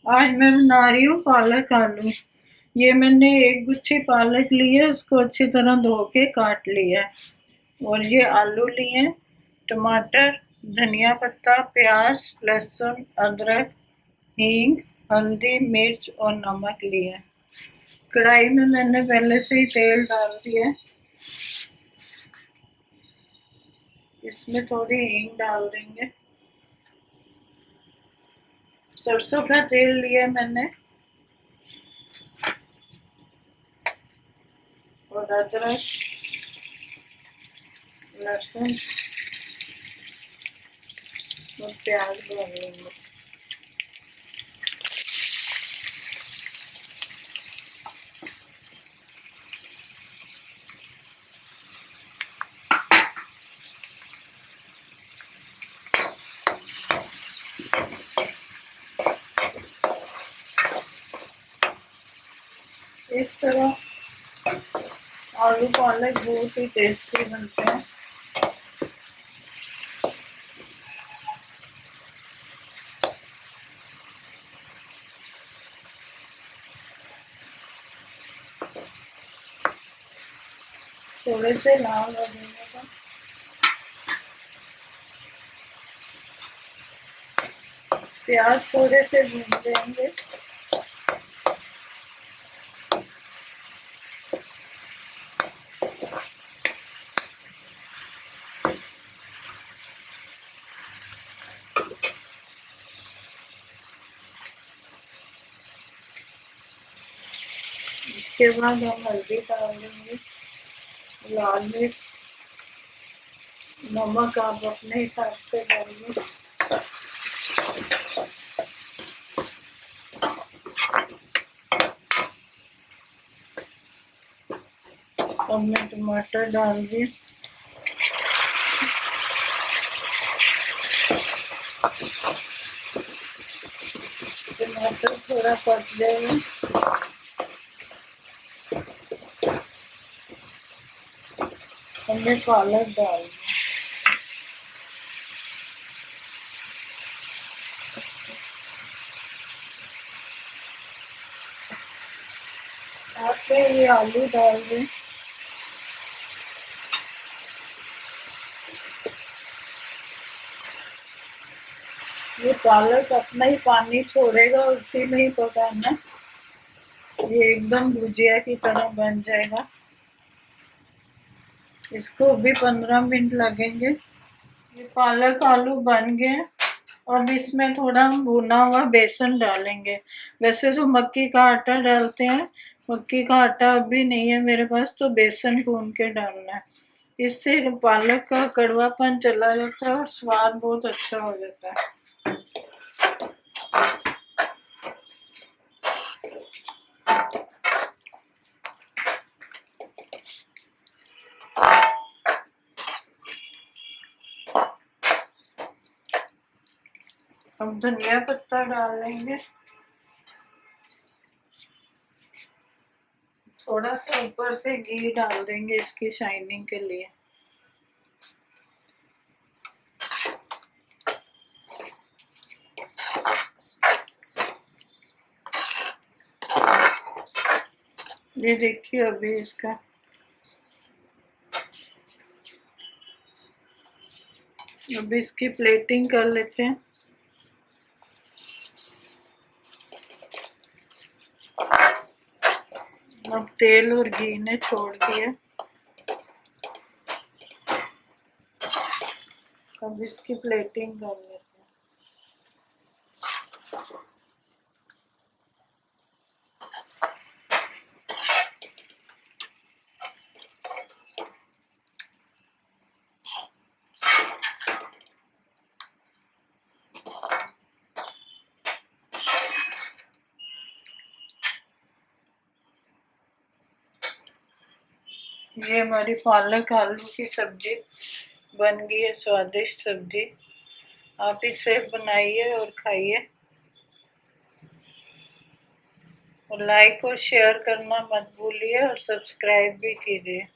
आज मैं बना रही हूँ पालक आलू। ये मैंने एक गुच्छी पालक ली है, उसको अच्छी तरह धो के काट लिया है। और ये आलू लिए, टमाटर, धनिया पत्ता, प्याज, लहसुन, अदरक, हींग, हल्दी, मिर्च और नमक लिया है। कढ़ाई में मैंने पहले से ही तेल डाल दिया है। इसमें थोड़ी हींग डाल देंगे। सरसों का तेल लिया मैंने और अदरक, लहसुन और प्याज डाल लेंगे। इस तरह आलू पालक बहुत ही टेस्टी बनते हैं। थोड़े से लाल हो जाएगा। प्याज थोड़े से भून देंगे। इसके बाद हम हल्दी डाल देंगे, लाल मिर्च, नमक आप अपने हिसाब से डालिए। अब मैं टमाटर डाल दी। टमाटर थोड़ा पक जाएगा। हमने पालक डाल दी। साथ में ये आलू डाल दें। ये पालक अपना ही पानी छोड़ेगा, उसी में ही पकाना। ये एकदम भुजिया की तरह बन जाएगा। इसको भी 15 मिनट लगेंगे। ये पालक आलू बन गए। अब इसमें थोड़ा हम भुना हुआ बेसन डालेंगे। वैसे तो मक्की का आटा डालते हैं, मक्की का आटा अभी नहीं है मेरे पास, तो बेसन भून के डालना है। इससे पालक का कड़वापन चला जाता है और स्वाद बहुत अच्छा हो जाता है। अब धनिया पत्ता डाल लेंगे। थोड़ा सा ऊपर से घी डाल देंगे इसकी शाइनिंग के लिए। ये देखिए अभी इसका अभी इसकी प्लेटिंग कर लेते हैं। अब तेल और घी ने छोड़ दिया। अब इसकी प्लेटिंग कर लेते हैं। ये हमारी पालक आलू की सब्जी बन गई है, स्वादिष्ट सब्जी। आप इसे बनाइए और खाइए, और लाइक और शेयर करना मत भूलिए और सब्सक्राइब भी कीजिए।